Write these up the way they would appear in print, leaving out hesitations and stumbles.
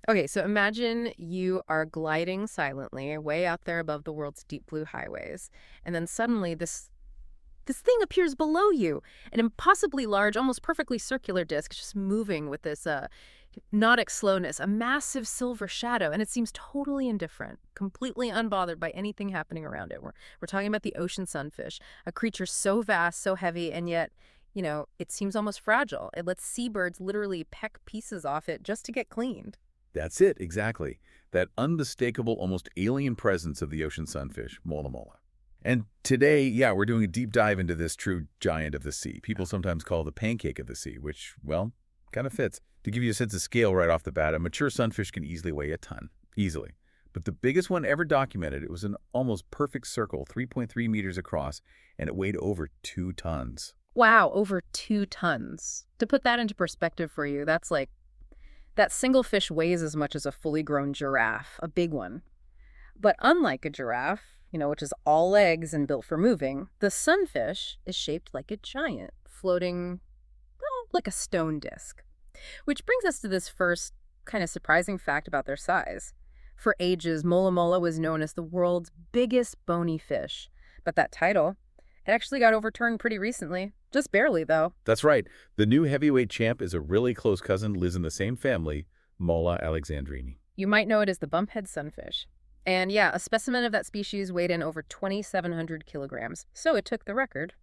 Okay, so imagine you are gliding silently way out there above the world's deep blue highways, and then suddenly this thing appears below you, an impossibly large, almost perfectly circular disc just moving with this hypnotic slowness, a massive silver shadow, and it seems totally indifferent, completely unbothered by anything happening around it. We're talking about the ocean sunfish, a creature so vast, so heavy, and yet, it seems almost fragile. It lets seabirds literally peck pieces off it just to get cleaned. That's it, exactly. That unmistakable, almost alien presence of the ocean sunfish, Mola mola. And today, yeah, we're doing a deep dive into this true giant of the sea. People sometimes call the pancake of the sea, which, well, kind of fits. To give you a sense of scale right off the bat, a mature sunfish can easily weigh a ton, easily. But the biggest one ever documented, it was an almost perfect circle, 3.3 meters across, and it weighed over 2 tons. Wow, over 2 tons. To put that into perspective for you, that's like that single fish weighs as much as a fully grown giraffe, a big one. But unlike a giraffe, which is all legs and built for moving, the sunfish is shaped like a giant, floating, well, like a stone disc. Which brings us to this first kind of surprising fact about their size. For ages, Mola mola was known as the world's biggest bony fish. But that title, it actually got overturned pretty recently. Just barely, though. That's right. The new heavyweight champ is a really close cousin, lives in the same family, Mola alexandrini. You might know it as the bumphead sunfish. And yeah, a specimen of that species weighed in over 2,700 kilograms, so it took the record.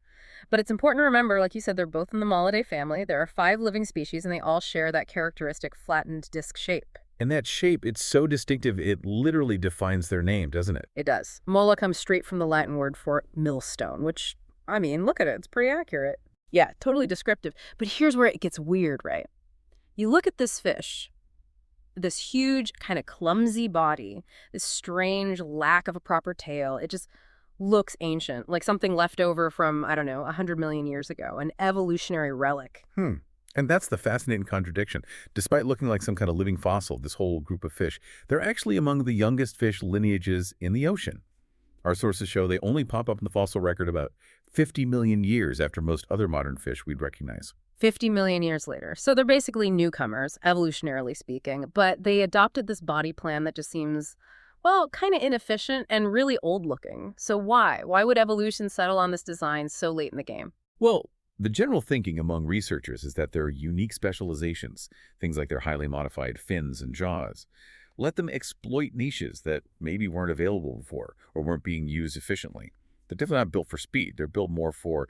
But it's important to remember, like you said, they're both in the Mollidae family. There are 5 living species, and they all share that characteristic flattened disc shape. And that shape, it's so distinctive, it literally defines their name, doesn't it? It does. Mola comes straight from the Latin word for millstone, which, I mean, look at it. It's pretty accurate. Yeah, totally descriptive. But here's where it gets weird, right? You look at this fish, this huge, kind of clumsy body, this strange lack of a proper tail. It just looks ancient, like something left over from, I don't know, 100 million years ago, an evolutionary relic. And that's the fascinating contradiction. Despite looking like some kind of living fossil, this whole group of fish, they're actually among the youngest fish lineages in the ocean. Our sources show they only pop up in the fossil record about 50 million years after most other modern fish we'd recognize. 50 million years later. So they're basically newcomers, evolutionarily speaking, but they adopted this body plan that just seems, well, kind of inefficient and really old-looking. So why? Why would evolution settle on this design so late in the game? Well, the general thinking among researchers is that their unique specializations, things like their highly modified fins and jaws, let them exploit niches that maybe weren't available before or weren't being used efficiently. They're definitely not built for speed. They're built more for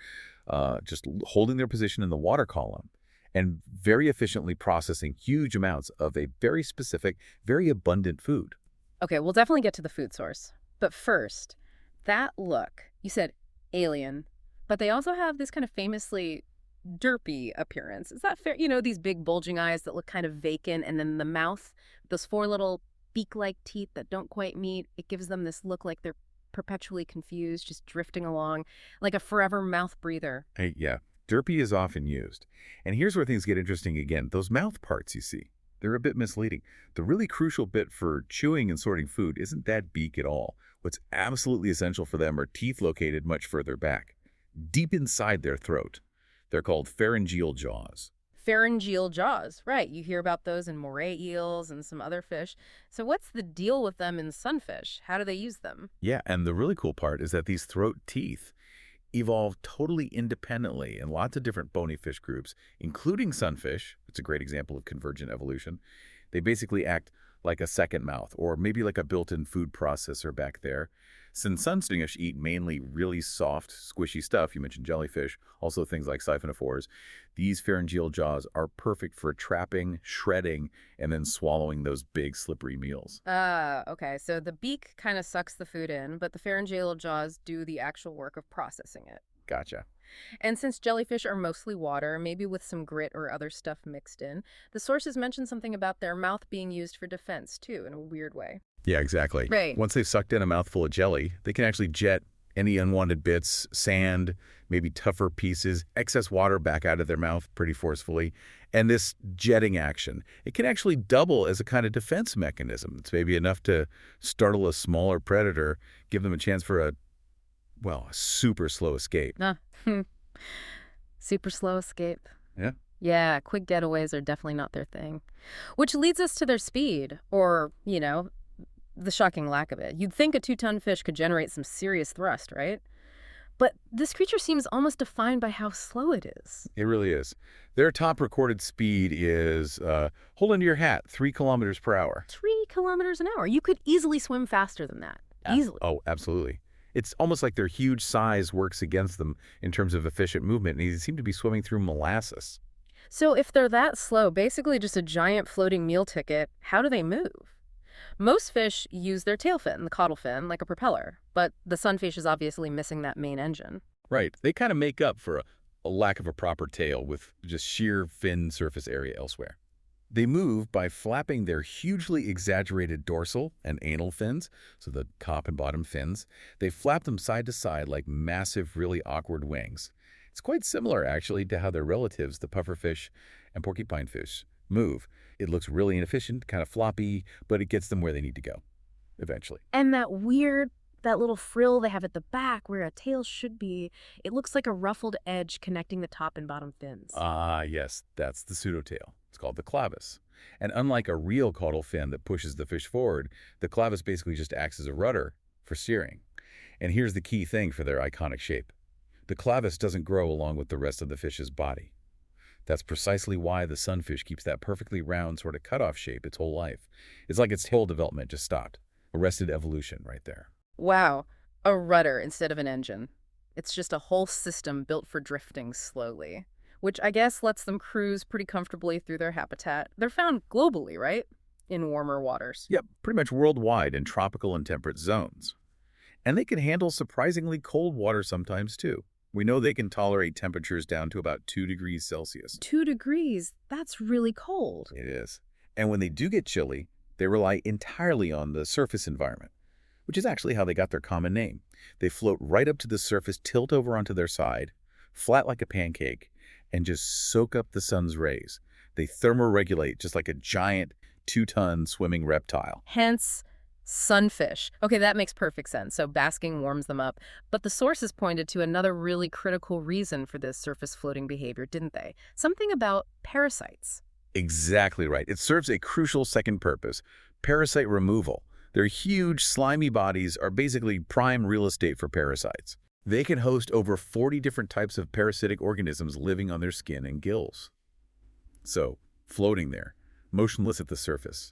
just holding their position in the water column and very efficiently processing huge amounts of a very specific, very abundant food. Okay, we'll definitely get to the food source. But first, that look, you said alien, but they also have this kind of famously derpy appearance. Is that fair? These big bulging eyes that look kind of vacant, and then the mouth, those 4 little beak-like teeth that don't quite meet, it gives them this look like they're perpetually confused, just drifting along, like a forever mouth breather. Yeah, derpy is often used. And here's where things get interesting again. Those mouth parts you see, they're a bit misleading. The really crucial bit for chewing and sorting food isn't that beak at all. What's absolutely essential for them are teeth located much further back, deep inside their throat. They're called pharyngeal jaws. Pharyngeal jaws, right. You hear about those in moray eels and some other fish. So what's the deal with them in sunfish? How do they use them? Yeah, and the really cool part is that these throat teeth evolved totally independently in lots of different bony fish groups, including sunfish. It's a great example of convergent evolution. They basically act like a second mouth, or maybe like a built-in food processor back there. Since sunfish eat mainly really soft, squishy stuff, you mentioned jellyfish, also things like siphonophores, these pharyngeal jaws are perfect for trapping, shredding, and then swallowing those big, slippery meals. Okay. So the beak kind of sucks the food in, but the pharyngeal jaws do the actual work of processing it. Gotcha. And since jellyfish are mostly water, maybe with some grit or other stuff mixed in, the sources mention something about their mouth being used for defense, too, in a weird way. Yeah, exactly. Right. Once they've sucked in a mouthful of jelly, they can actually jet any unwanted bits, sand, maybe tougher pieces, excess water back out of their mouth pretty forcefully. And this jetting action, it can actually double as a kind of defense mechanism. It's maybe enough to startle a smaller predator, give them a chance for a super slow escape. Super slow escape. Yeah. Yeah, quick getaways are definitely not their thing. Which leads us to their speed, or, the shocking lack of it. You'd think a 2-ton fish could generate some serious thrust, right? But this creature seems almost defined by how slow it is. It really is. Their top recorded speed is, hold on to your hat, 3 kilometers per hour. 3 kilometers an hour. You could easily swim faster than that. Easily. Oh, absolutely. It's almost like their huge size works against them in terms of efficient movement, and they seem to be swimming through molasses. So if they're that slow, basically just a giant floating meal ticket, how do they move? Most fish use their tail fin, the caudal fin, like a propeller, but the sunfish is obviously missing that main engine. Right. They kind of make up for a lack of a proper tail with just sheer fin surface area elsewhere. They move by flapping their hugely exaggerated dorsal and anal fins, so the top and bottom fins. They flap them side to side like massive, really awkward wings. It's quite similar, actually, to how their relatives, the pufferfish and porcupine fish, move. It looks really inefficient, kind of floppy, but it gets them where they need to go, eventually. And that little frill they have at the back where a tail should be, it looks like a ruffled edge connecting the top and bottom fins. Ah, yes, that's the pseudotail. It's called the clavus. And unlike a real caudal fin that pushes the fish forward, the clavus basically just acts as a rudder for steering. And here's the key thing for their iconic shape. The clavus doesn't grow along with the rest of the fish's body. That's precisely why the sunfish keeps that perfectly round sort of cutoff shape its whole life. It's like its whole development just stopped. Arrested evolution right there. Wow, a rudder instead of an engine. It's just a whole system built for drifting slowly, which I guess lets them cruise pretty comfortably through their habitat. They're found globally, right? In warmer waters. Yep, pretty much worldwide in tropical and temperate zones. And they can handle surprisingly cold water sometimes, too. We know they can tolerate temperatures down to about 2 degrees Celsius. 2 degrees? That's really cold. It is. And when they do get chilly, they rely entirely on the surface environment, which is actually how they got their common name. They float right up to the surface, tilt over onto their side, flat like a pancake, and just soak up the sun's rays. They thermoregulate just like a giant 2-ton swimming reptile. Hence, sunfish. Okay, that makes perfect sense. So basking warms them up. But the sources pointed to another really critical reason for this surface floating behavior, didn't they? Something about parasites. Exactly right. It serves a crucial second purpose, parasite removal. Their huge, slimy bodies are basically prime real estate for parasites. They can host over 40 different types of parasitic organisms living on their skin and gills. So, floating there, motionless at the surface.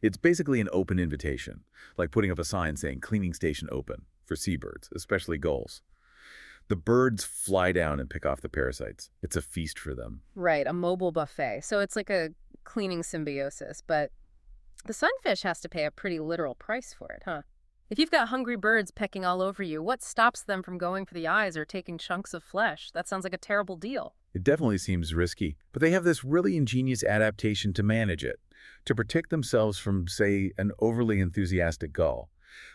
It's basically an open invitation, like putting up a sign saying cleaning station open for seabirds, especially gulls. The birds fly down and pick off the parasites. It's a feast for them. Right, a mobile buffet. So it's like a cleaning symbiosis, but the sunfish has to pay a pretty literal price for it, huh? If you've got hungry birds pecking all over you, what stops them from going for the eyes or taking chunks of flesh? That sounds like a terrible deal. It definitely seems risky, but they have this really ingenious adaptation to manage it, to protect themselves from, say, an overly enthusiastic gull.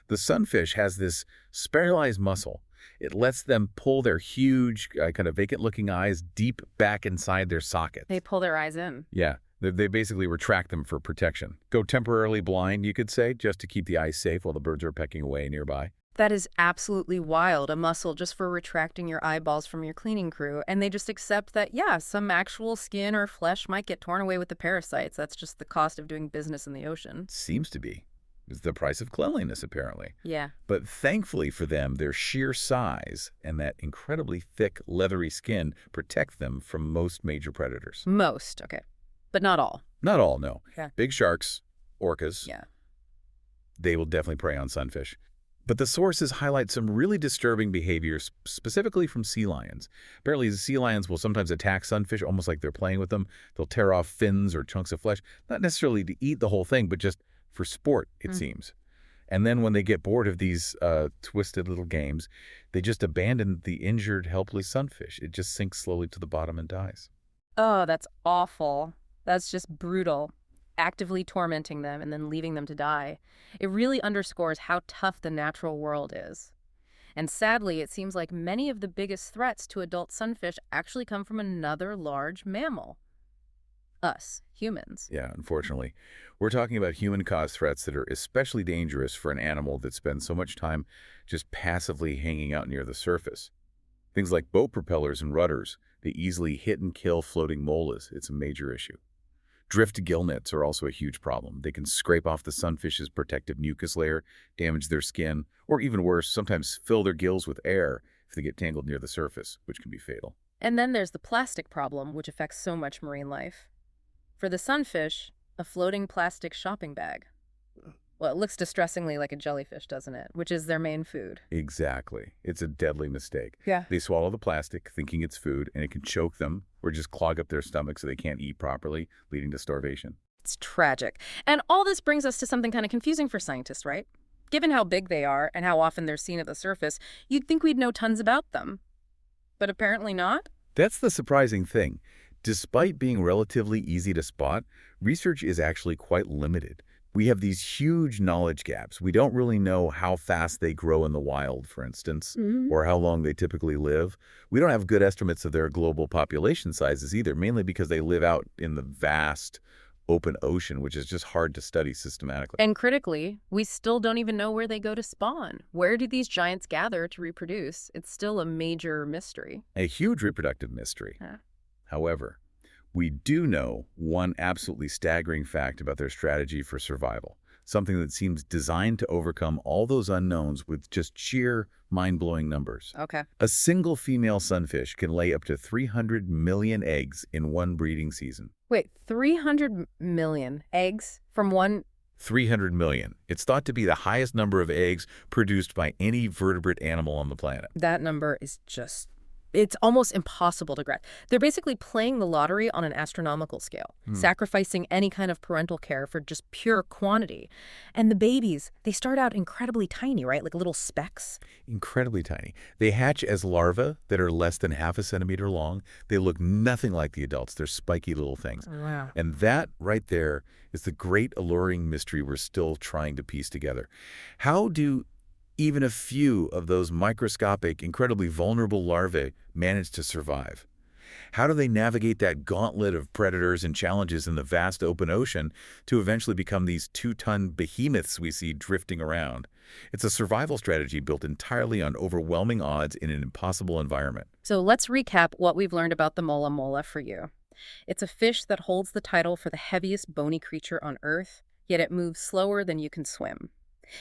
The sunfish has this specialized muscle. It lets them pull their huge, kind of vacant-looking eyes deep back inside their sockets. They pull their eyes in. Yeah, they basically retract them for protection. Go temporarily blind, you could say, just to keep the eyes safe while the birds are pecking away nearby. That is absolutely wild, a muscle just for retracting your eyeballs from your cleaning crew. And they just accept that, yeah, some actual skin or flesh might get torn away with the parasites. That's just the cost of doing business in the ocean. Seems to be. It's the price of cleanliness, apparently. Yeah. But thankfully for them, their sheer size and that incredibly thick, leathery skin protect them from most major predators. Most, okay. But not all. Not all, no. Yeah. Big sharks, orcas, Yeah. they will definitely prey on sunfish. But the sources highlight some really disturbing behaviors, specifically from sea lions. Apparently, the sea lions will sometimes attack sunfish almost like they're playing with them. They'll tear off fins or chunks of flesh, not necessarily to eat the whole thing, but just for sport, it seems. And then when they get bored of these twisted little games, they just abandon the injured, helpless sunfish. It just sinks slowly to the bottom and dies. Oh, that's awful. That's just brutal. Actively tormenting them and then leaving them to die. It really underscores how tough the natural world is. And sadly, it seems like many of the biggest threats to adult sunfish actually come from another large mammal. Us, humans. Yeah, unfortunately. We're talking about human-caused threats that are especially dangerous for an animal that spends so much time just passively hanging out near the surface. Things like boat propellers and rudders, they easily hit and kill floating molas. It's a major issue. Drift gill nets are also a huge problem. They can scrape off the sunfish's protective mucus layer, damage their skin, or even worse, sometimes fill their gills with air if they get tangled near the surface, which can be fatal. And then there's the plastic problem, which affects so much marine life. For the sunfish, a floating plastic shopping bag. Well, it looks distressingly like a jellyfish, doesn't it? Which is their main food. Exactly. It's a deadly mistake. Yeah. They swallow the plastic thinking it's food, and it can choke them or just clog up their stomach so they can't eat properly, leading to starvation. It's tragic. And all this brings us to something kind of confusing for scientists, right? Given how big they are and how often they're seen at the surface, you'd think we'd know tons about them. But apparently not. That's the surprising thing. Despite being relatively easy to spot, research is actually quite limited. We have these huge knowledge gaps. We don't really know how fast they grow in the wild, for instance, or how long they typically live. We don't have good estimates of their global population sizes either, mainly because they live out in the vast open ocean, which is just hard to study systematically. And critically, we still don't even know where they go to spawn. Where do these giants gather to reproduce? It's still a major mystery. A huge reproductive mystery. Yeah. However, we do know one absolutely staggering fact about their strategy for survival, something that seems designed to overcome all those unknowns with just sheer mind-blowing numbers. Okay. A single female sunfish can lay up to 300 million eggs in one breeding season. Wait, 300 million eggs from one? 300 million. It's thought to be the highest number of eggs produced by any vertebrate animal on the planet. That number is just... It's almost impossible to grasp. They're basically playing the lottery on an astronomical scale, sacrificing any kind of parental care for just pure quantity. And the babies, they start out incredibly tiny, right? Like little specks. Incredibly tiny. They hatch as larvae that are less than half a centimeter long. They look nothing like the adults. They're spiky little things. Wow. And that right there is the great alluring mystery we're still trying to piece together. How do even a few of those microscopic, incredibly vulnerable larvae manage to survive? How do they navigate that gauntlet of predators and challenges in the vast open ocean to eventually become these 2-ton behemoths we see drifting around? It's a survival strategy built entirely on overwhelming odds in an impossible environment. So let's recap what we've learned about the mola mola for you. It's a fish that holds the title for the heaviest bony creature on Earth, yet it moves slower than you can swim.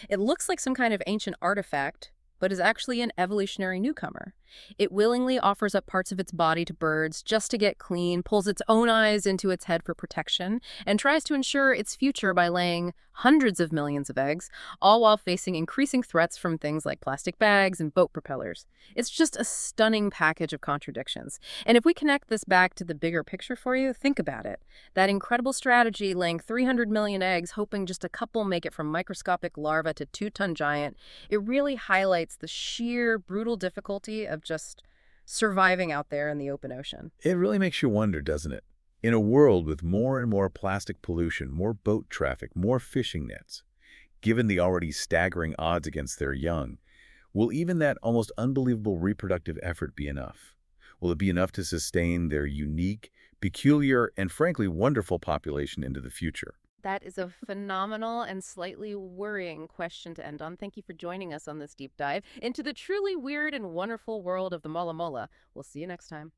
It looks like some kind of ancient artifact, but is actually an evolutionary newcomer. It willingly offers up parts of its body to birds just to get clean, pulls its own eyes into its head for protection, and tries to ensure its future by laying hundreds of millions of eggs, all while facing increasing threats from things like plastic bags and boat propellers. It's just a stunning package of contradictions. And if we connect this back to the bigger picture for you, think about it. That incredible strategy, laying 300 million eggs, hoping just a couple make it from microscopic larva to 2-ton giant, it really highlights the sheer brutal difficulty of just surviving out there in the open ocean. It really makes you wonder, doesn't it? In a world with more and more plastic pollution, more boat traffic, more fishing nets, given the already staggering odds against their young, will even that almost unbelievable reproductive effort be enough? Will it be enough to sustain their unique, peculiar, and frankly wonderful population into the future? That is a phenomenal and slightly worrying question to end on. Thank you for joining us on this deep dive into the truly weird and wonderful world of the mola mola. We'll see you next time.